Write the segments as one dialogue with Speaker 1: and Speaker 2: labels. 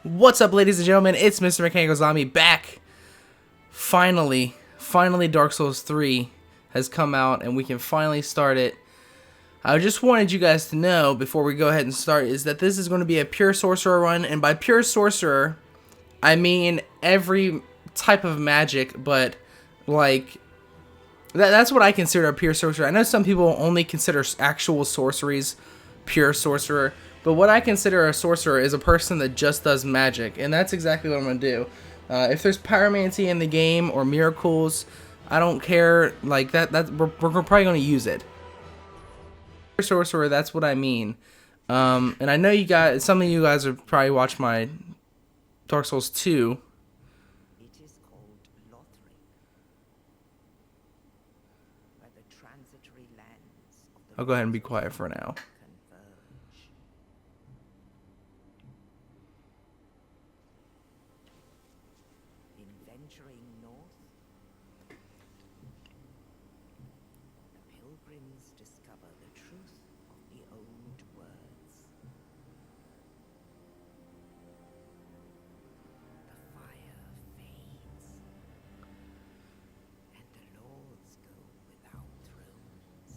Speaker 1: What's up, ladies and gentlemen? It's Mr. Mechanical Zombie back. Finally, Dark Souls 3 has come out and we can finally start it. I just wanted you guys to know before we go ahead and start is that this is going to be a pure sorcerer run, and by pure sorcerer, I mean every type of magic, but like that's what I consider a pure sorcerer. I know some people only consider actual sorceries pure sorcerer, but what I consider a sorcerer is a person that just does magic, and that's exactly what I'm going to do. If there's pyromancy in the game or miracles, I don't care. Like we're probably going to use it. Pure sorcerer, that's what I mean. And I know you guys, some of you guys have probably watched my Dark Souls 2.
Speaker 2: It is called Lothric, where the transitory lands of the
Speaker 1: I'll go ahead and be quiet for now.
Speaker 2: converge. In venturing north, the pilgrims discover the truth of the old words. The fire fades, and the lords go without thrones.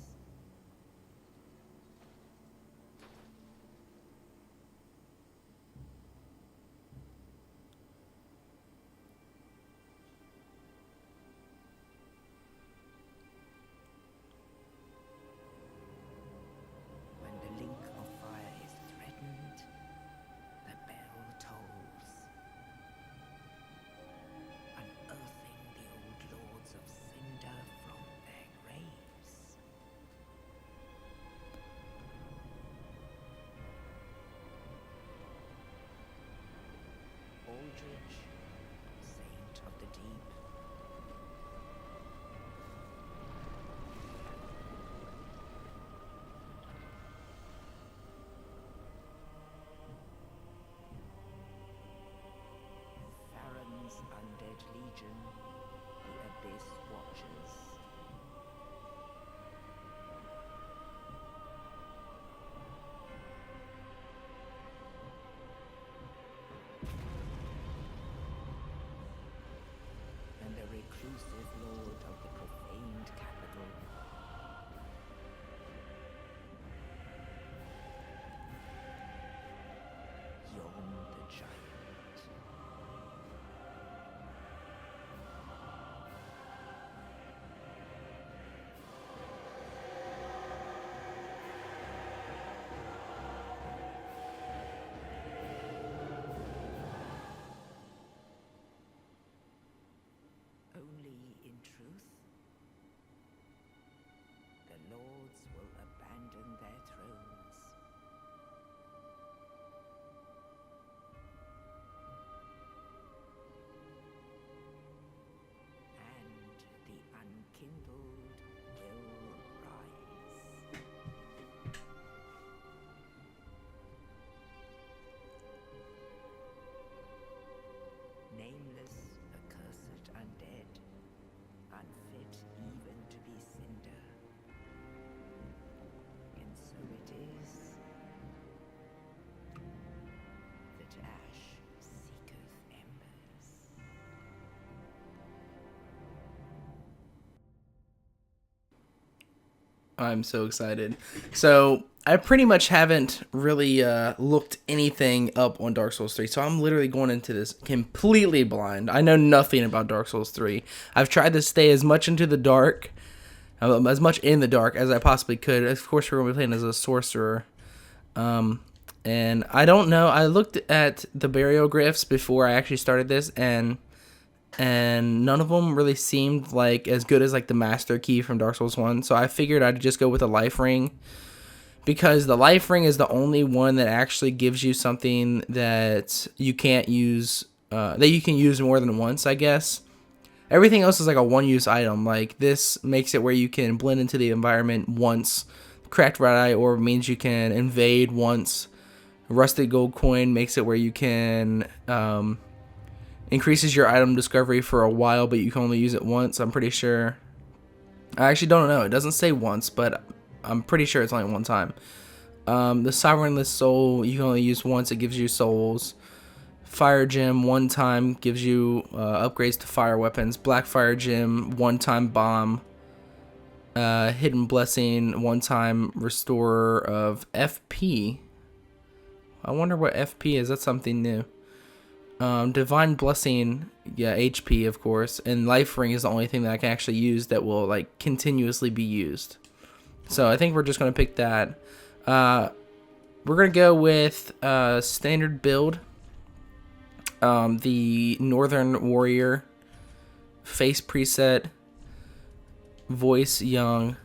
Speaker 2: When the link of fire is threatened, the bell tolls, unearthing the old Lords of Cinder from their graves. Aldrich, Saint of the Deep. Farron's undead legion, the Abyss Watchers. And the reclusive lord of the profaned capital. Yon the giant. Only in truth, the lords will abandon their thrones. And the unkindled will rise. Nameless, accursed undead, unfit even to be cinder. And so it is that ash seeketh embers.
Speaker 1: I'm so excited. So I pretty much haven't really looked anything up on Dark Souls 3, so I'm literally going into this completely blind. I know nothing about Dark Souls 3. I've tried to stay as much into the dark, as much in the dark as I possibly could. Of course, we're going to be playing as a sorcerer. And I don't know. I looked at the burial glyphs before I actually started this, and none of them really seemed like as good as like the master key from Dark Souls 1. So I figured I'd just go with a life ring, because the life ring is the only one that actually gives you something that you can't use, that you can use more than once, I guess. Everything else is like a one-use item. Like this makes it where you can blend into the environment once. Cracked red eye orb means you can invade once. Rusted gold coin makes it where you can increases your item discovery for a while, but you can only use it once, I'm pretty sure. I actually don't know. It doesn't say once, but I'm pretty sure it's only one time. The Sovereignless Soul, you can only use once. It gives you souls. Fire Gem, one time, gives you upgrades to fire weapons. Black Fire Gem, one time bomb. Hidden Blessing, one time restorer of FP. I wonder what FP is. That's something new. Divine Blessing, yeah, HP, of course. And Life Ring is the only thing that I can actually use that will, like, continuously be used. So I think we're just going to pick that. We're going to go with standard build. The Northern Warrior. Face preset. Voice young.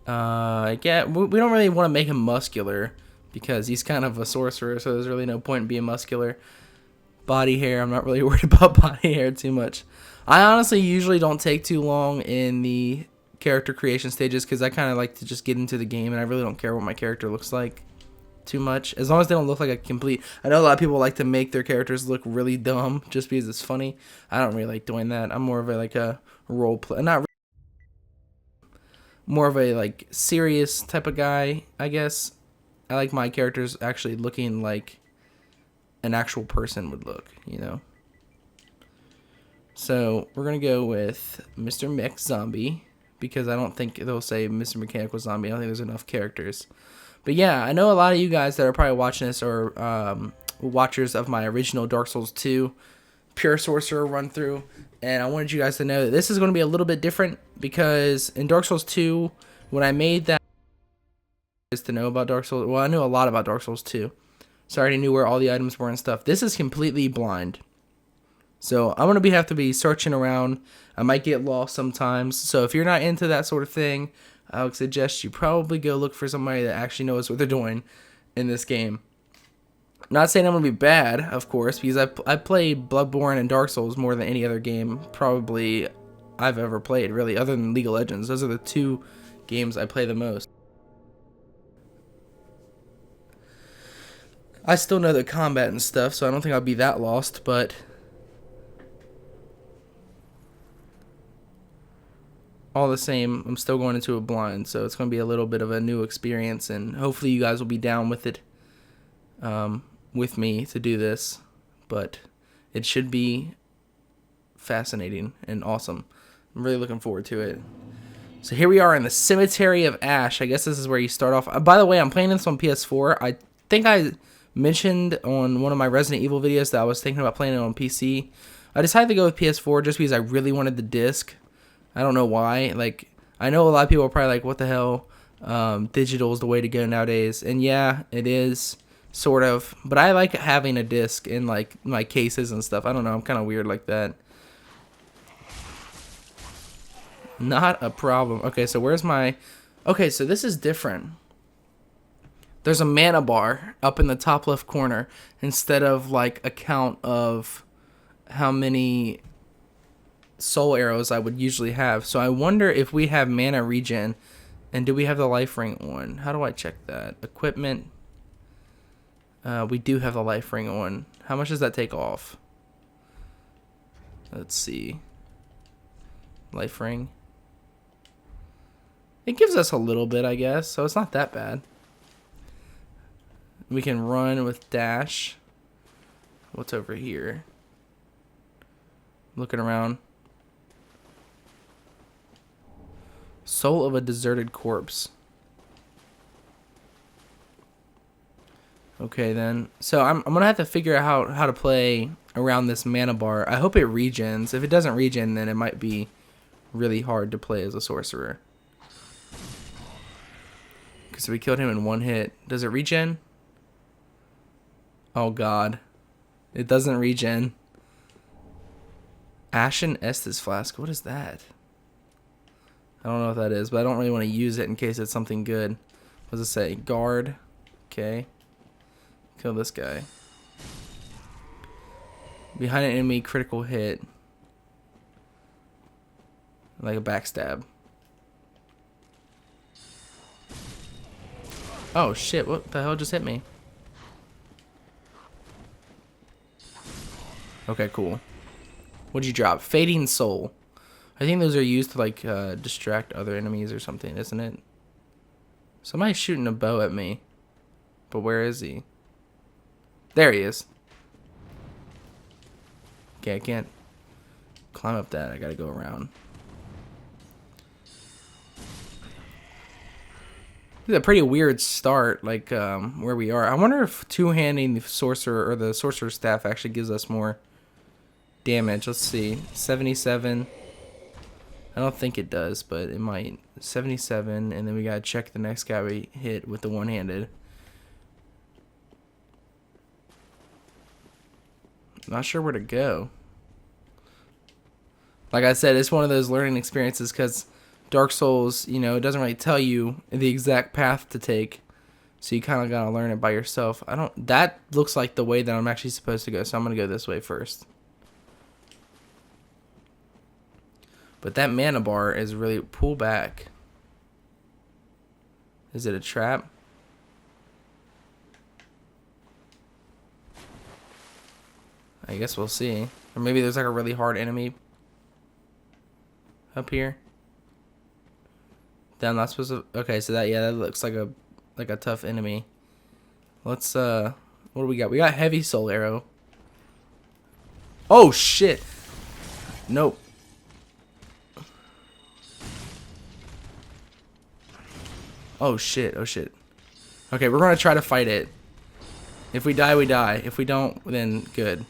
Speaker 1: Yeah, we don't really want to make him muscular because he's kind of a sorcerer, so there's really no point in being muscular. Body hair, I'm not really worried about body hair too much. I honestly usually don't take too long in the character creation stages because I kind of like to just get into the game and I really don't care what my character looks like too much. As long as they don't look like a complete... I know a lot of people like to make their characters look really dumb just because it's funny. I don't really like doing that. I'm more of a, like, a role play... Not really, more of a, like, serious type of guy, I guess. I like my characters actually looking like an actual person would look, you know. So we're gonna go with Mr. Mech Zombie because I don't think they'll say Mr. Mechanical Zombie. I don't think there's enough characters. But yeah, I know a lot of you guys that are probably watching this are watchers of my original Dark Souls 2 Pure Sorcerer run through, and I wanted you guys to know that this is going to be a little bit different because in Dark Souls 2, when I made that, is to know about Dark Souls. Well, I knew a lot about Dark Souls 2. So I already knew where all the items were and stuff. This is completely blind. So I'm going to have to be searching around. I might get lost sometimes. So if you're not into that sort of thing, I would suggest you probably go look for somebody that actually knows what they're doing in this game. Not saying I'm going to be bad, of course, because I play Bloodborne and Dark Souls more than any other game probably I've ever played, really, other than League of Legends. Those are the two games I play the most. I still know the combat and stuff, so I don't think I'll be that lost, but all the same, I'm still going into it blind, so it's going to be a little bit of a new experience, and hopefully you guys will be down with it, with me to do this, but it should be fascinating and awesome. I'm really looking forward to it. So here we are in the Cemetery of Ash. I guess this is where you start off. By the way, I'm playing this on PS4. I think I mentioned on one of my Resident Evil videos that I was thinking about playing it on PC. I decided to go with PS4 just because I really wanted the disc. I don't know why. Like, I know a lot of people are probably like, what the hell? Digital is the way to go nowadays. And yeah, it is, sort of. But I like having a disc in, like, my cases and stuff. I don't know. I'm kind of weird like that. Not a problem. Okay, so where's my... Okay, so this is different. There's a mana bar up in the top left corner instead of, like, a count of how many soul arrows I would usually have. So I wonder if we have mana regen, and do we have the life ring on? How do I check that? Equipment. We do have the life ring on. How much does that take off? Let's see. Life ring. It gives us a little bit, I guess, so it's not that bad. We can run with dash. What's over here? Looking around. Soul of a deserted corpse. Okay, then. So I'm going to have to figure out how to play around this mana bar. I hope it regens. If it doesn't regen, then it might be really hard to play as a sorcerer. Because we killed him in one hit. Does it regen? Oh, God. It doesn't regen. Ashen Estus Flask. What is that? I don't know what that is, but I don't really want to use it in case it's something good. What does it say? Guard. Okay. Kill this guy. Behind an enemy, critical hit. Like a backstab. Oh, shit. What the hell just hit me? Okay, cool. What'd you drop? Fading Soul. I think those are used to, like, distract other enemies or something, isn't it? Somebody's shooting a bow at me. But where is he? There he is. Okay, I can't climb up that. I gotta go around. This is a pretty weird start, like where we are. I wonder if two-handing the sorcerer or the sorcerer's staff actually gives us more damage. Let's see. 77. I don't think it does, but it might. 77, and then we gotta check the next guy we hit with the one-handed. Not sure where to go. Like I said, it's one of those learning experiences because Dark Souls, you know, it doesn't really tell you the exact path to take. So you kind of gotta learn it by yourself. That looks like the way that I'm actually supposed to go, so I'm gonna go this way first. But that mana bar is really pull back. Is it a trap? I guess we'll see. Or maybe there's like a really hard enemy up here. Then I'm not supposed to. Okay, so that looks like a tough enemy. Let's what do we got? We got heavy soul arrow. Oh shit. Nope. Oh shit, oh shit. Okay, we're gonna try to fight it. If we die, we die. If we don't, then good.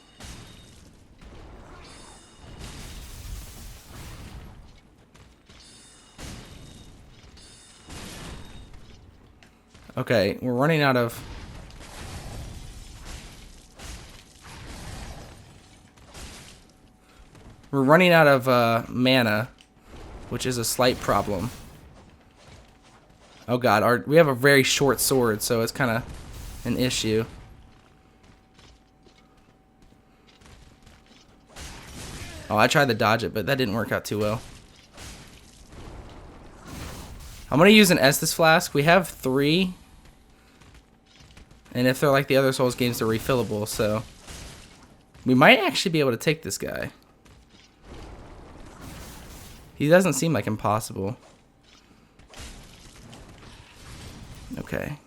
Speaker 1: Okay, we're running out of... We're running out of mana, which is a slight problem. Oh god, we have a very short sword, so it's kind of an issue. Oh, I tried to dodge it, but that didn't work out too well. I'm going to use an Estus Flask. We have 3. And if they're like the other Souls games, they're refillable, so... We might actually be able to take this guy. He doesn't seem like impossible. Okay.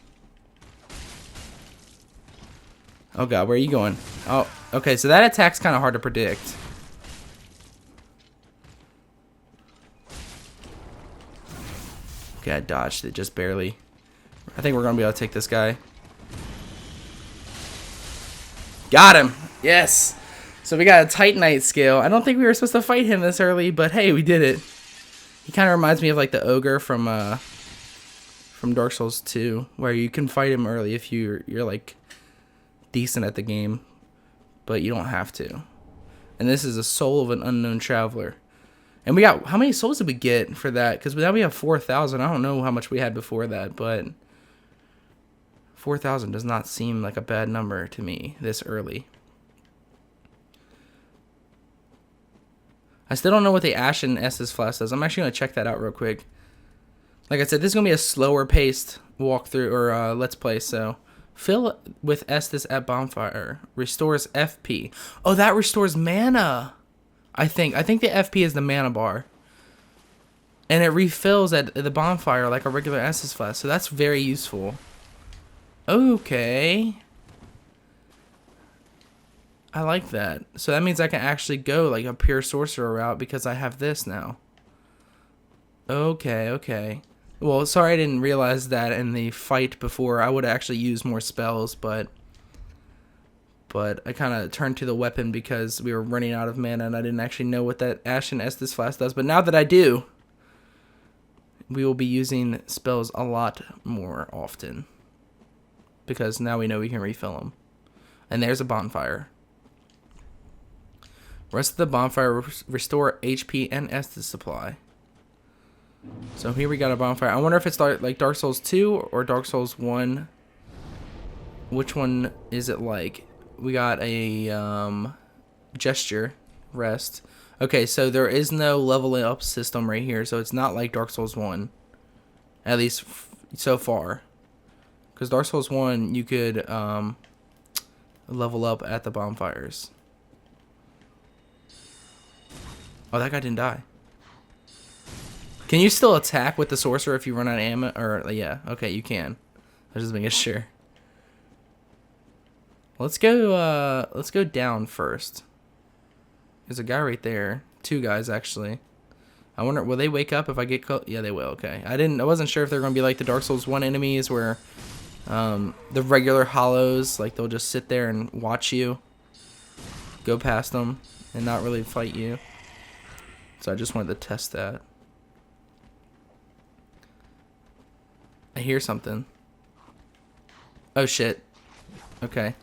Speaker 1: Oh god, where are you going? Oh, okay, so that attack's kind of hard to predict. Okay, I dodged it just barely. I think we're going to be able to take this guy. Got him! Yes! So we got a Titanite scale. I don't think we were supposed to fight him this early, but hey, we did it. He kind of reminds me of like the ogre from Dark Souls 2, where you can fight him early if you're like decent at the game, but you don't have to. And this is a soul of an unknown traveler. And we got, how many souls did we get for that? Because now we have 4,000. I don't know how much we had before that, but 4,000 does not seem like a bad number to me this early. I still don't know what the Ashen Estus Flask does. I'm actually going to check that out real quick. Like I said, this is going to be a slower paced walkthrough or let's play, so fill with Estus at Bonfire. Restores FP. Oh, that restores mana. I think the FP is the mana bar. And it refills at the Bonfire like a regular Estus Flask, so that's very useful. Okay. I like that. So that means I can actually go like a pure sorcerer route because I have this now. Okay, okay. Well, sorry I didn't realize that in the fight before. I would actually use more spells, but I kind of turned to the weapon because we were running out of mana and I didn't actually know what that Ashen Estus Flask does. But now that I do, we will be using spells a lot more often because now we know we can refill them. And there's a bonfire. Rest of the bonfire restore HP and Estus supply. So here we got a bonfire. I wonder if it's like Dark Souls 2 or Dark Souls 1. Which one is it like? We got a gesture rest. Okay, so there is no leveling up system right here, so it's not like Dark Souls 1. At least so far. Because Dark Souls 1, you could level up at the bonfires. Oh, that guy didn't die. Can you still attack with the sorcerer if you run out of ammo? Or yeah, okay, you can. I was just making sure. Let's go down first. There's a guy right there. 2 guys, actually. I wonder, will they wake up if I get close? Yeah, they will. Okay. I wasn't sure if they're going to be like the Dark Souls 1 enemies where the regular hollows, like they'll just sit there and watch you go past them and not really fight you. So I just wanted to test that. I hear something. Oh shit. Okay.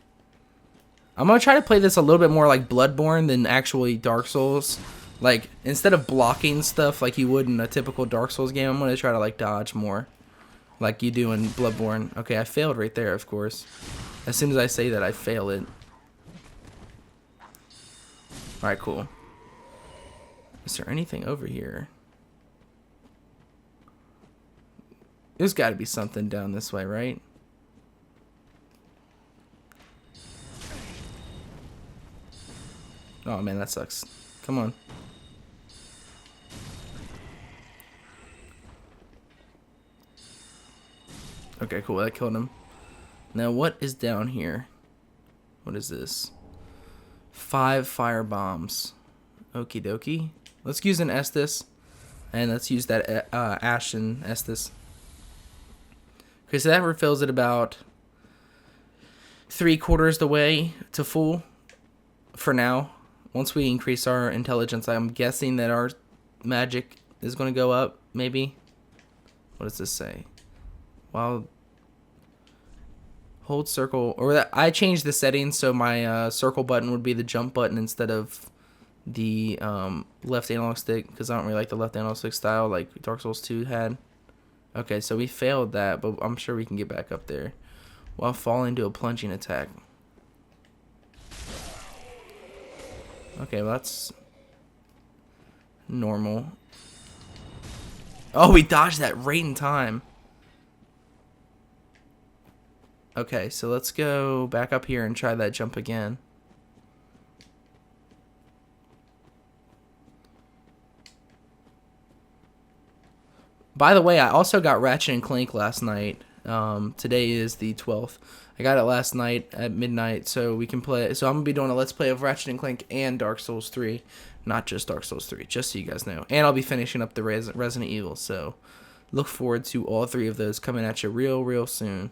Speaker 1: I'm gonna try to play this a little bit more like Bloodborne than actually Dark Souls. Like, instead of blocking stuff like you would in a typical Dark Souls game, I'm gonna try to like dodge more. Like you do in Bloodborne. Okay, I failed right there, of course. As soon as I say that, I fail it. Alright, cool. Is there anything over here? There's gotta be something down this way, right? Oh man, that sucks. Come on. Okay, cool. That killed him. Now, what is down here? What is this? 5 fire bombs. Okie dokie. Let's use an Estus. And let's use that Ashen Estus. Okay, so that refills it about 3/4 the way to full for now. Once we increase our intelligence, I'm guessing that our magic is going to go up, maybe. What does this say? While hold circle, or that I changed the settings so my circle button would be the jump button instead of the left analog stick, because I don't really like the left analog stick style like Dark Souls 2 had. Okay, so we failed that, but I'm sure we can get back up there while falling to a plunging attack. Okay, well that's normal. Oh, we dodged that right in time. Okay, so let's go back up here and try that jump again. By the way, I also got Ratchet and Clank last night. Today is the 12th. I got it last night at midnight, so we can play. So I'm gonna be doing a Let's Play of Ratchet and Clank and Dark Souls 3, not just Dark Souls 3, just so you guys know. And I'll be finishing up the Resident Evil, so look forward to all 3 of those coming at you real soon.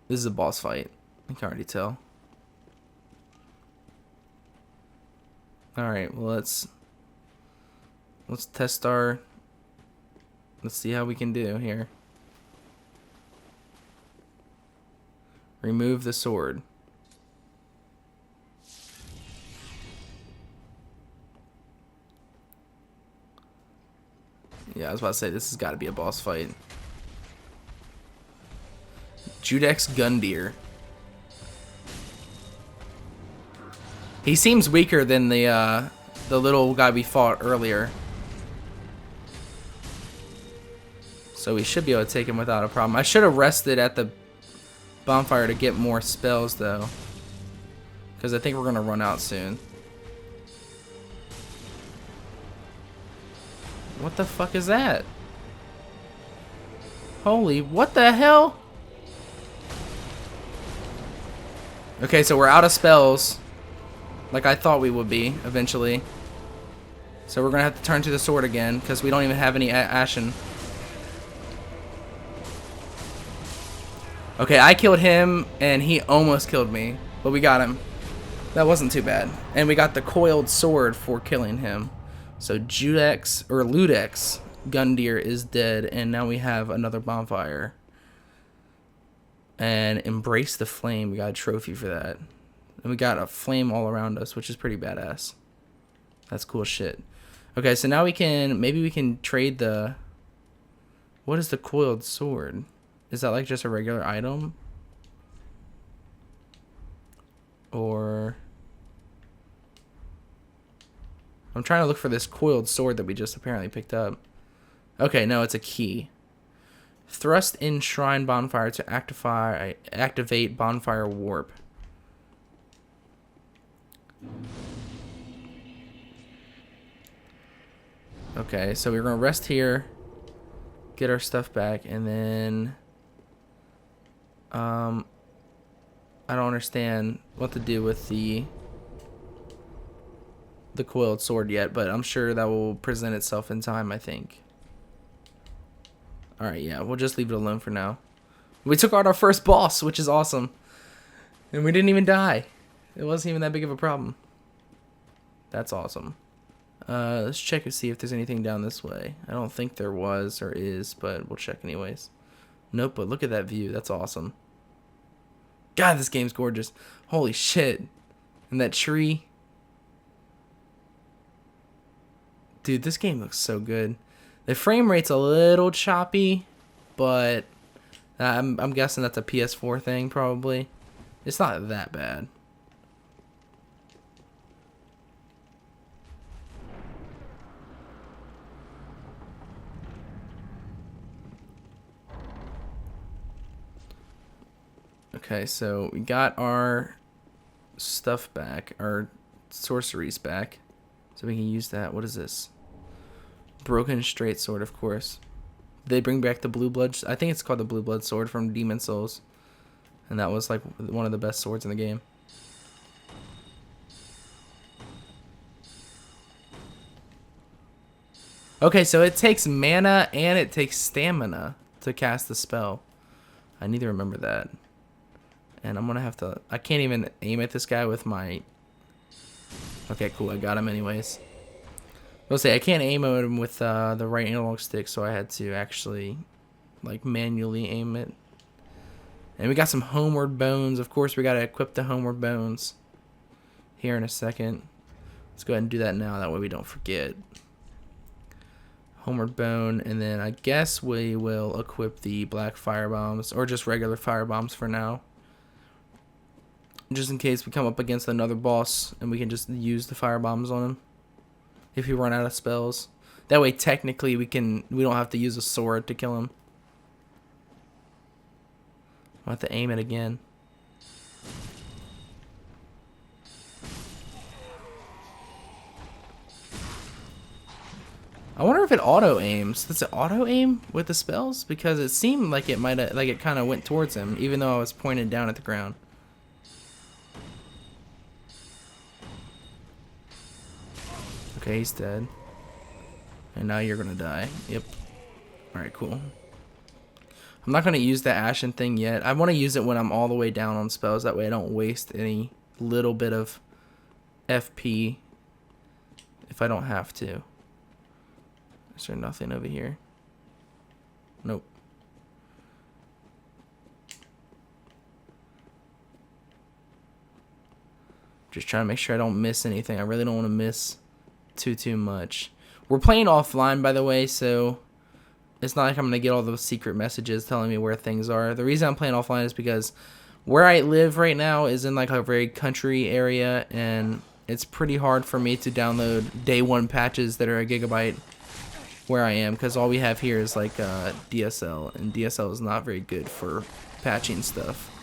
Speaker 1: This is a boss fight. I can already tell. All right, well let's test our. Let's see how we can do here. Remove the sword. Yeah, I was about to say, this has got to be a boss fight. Judex Gundyr. He seems weaker than the little guy we fought earlier. So we should be able to take him without a problem. I should have rested at the bonfire to get more spells, though. Because I think we're going to run out soon. What the fuck is that? Holy, what the hell? Okay, so we're out of spells. Like I thought we would be, eventually. So we're going to have to turn to the sword again, because we don't even have any Ashen. Okay, I killed him, and he almost killed me. But we got him. That wasn't too bad. And we got the coiled sword for killing him. So Judex, or Ludex Gundyr is dead, and now we have another bonfire. And Embrace the Flame, we got a trophy for that. And we got a flame all around us, which is pretty badass. That's cool shit. Okay, so now we can, maybe we can trade the, what is the coiled sword? Is that like just a regular item? Or, I'm trying to look for this coiled sword that we just apparently picked up. Okay, no, it's a key. Thrust in Shrine Bonfire to activate Bonfire Warp. Okay, so we're gonna rest here, get our stuff back, and then I don't understand what to do with the coiled sword yet, but I'm sure that will present itself in time, I think. Alright, yeah, we'll just leave it alone for now. We took out our first boss, which is awesome. And we didn't even die. It wasn't even that big of a problem. That's awesome. Let's check and see if there's anything down this way. I don't think there was or is, but we'll check anyways. Nope, but look at that view. That's awesome. God, this game's gorgeous. Holy shit. And that tree. Dude, this game looks so good. The frame rate's a little choppy, but I'm guessing that's a PS4 thing probably. It's not that bad. Okay, so we got our stuff back, our sorceries back, so we can use that. What is this? Broken straight sword, of course. They bring back the blue blood. I think it's called the blue blood sword from Demon Souls, and that was like one of the best swords in the game. Okay, so it takes mana and it takes stamina to cast the spell. I need to remember that. And I'm gonna have to. I can't even aim at this guy with my. Okay, cool. I got him anyways. I'll say I can't aim at him with the right analog stick, so I had to actually like manually aim it. And we got some homeward bones. Of course, we gotta equip the homeward bones here in a second. Let's go ahead and do that now. That way we don't forget. Homeward bone, and then I guess we will equip the black fire bombs or just regular fire bombs for now. Just in case we come up against another boss and we can just use the fire bombs on him if we run out of spells. That way technically we don't have to use a sword to kill him. I'll have to aim it again. I wonder if it auto aims. Does it auto aim with the spells? Because it seemed like it might like it kind of went towards him even though I was pointed down at the ground. Okay, he's dead. And now you're gonna die. Yep. Alright, cool. I'm not gonna use the ashen thing yet. I want to use it when I'm all the way down on spells. That way I don't waste any little bit of FP if I don't have to. Is there nothing over here? Nope. Just trying to make sure I don't miss anything. I really don't want to miss too much. We're playing offline, by the way, so it's not like I'm gonna get all those secret messages telling me where things are. The reason I'm playing offline is because where I live right now is in like a very country area, and it's pretty hard for me to download day one patches that are a gigabyte where I am, because all we have here is like DSL, and DSL is not very good for patching stuff.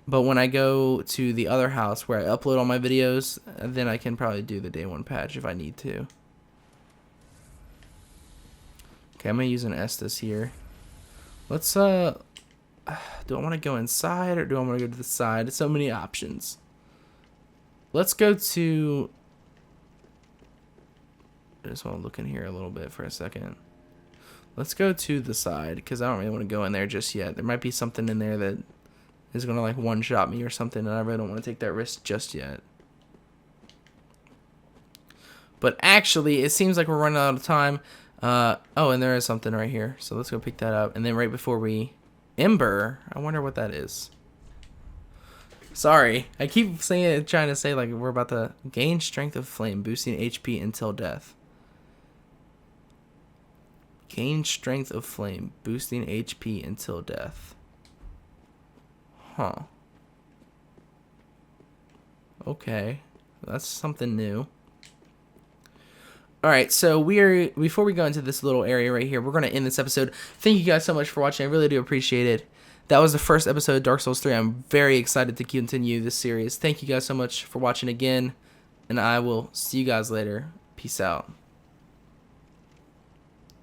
Speaker 1: But when I go to the other house where I upload all my videos, then I can probably do the day one patch if I need to. Okay, I'm gonna use an Estus here. Let's do I want to go inside or do I want to go to the side? So many options. Let's go to. I just want to look in here a little bit for a second. Let's go to the side because I don't really want to go in there just yet. There might be something in there that is gonna like one-shot me or something, and I really don't want to take that risk just yet. But actually, it seems like we're running out of time. Oh, and there is something right here, so let's go pick that up. And then right before we Ember, I wonder what that is. Sorry, I keep saying it, trying to say like we're about to gain strength of flame, boosting HP until death. Gain strength of flame, boosting HP until death. Huh. Okay, that's something new. Alright, so before we go into this little area right here, we're going to end this episode. Thank you guys so much for watching. I really do appreciate it. That was the first episode of Dark Souls 3. I'm very excited to continue this series. Thank you guys so much for watching again, and I will see you guys later. Peace out.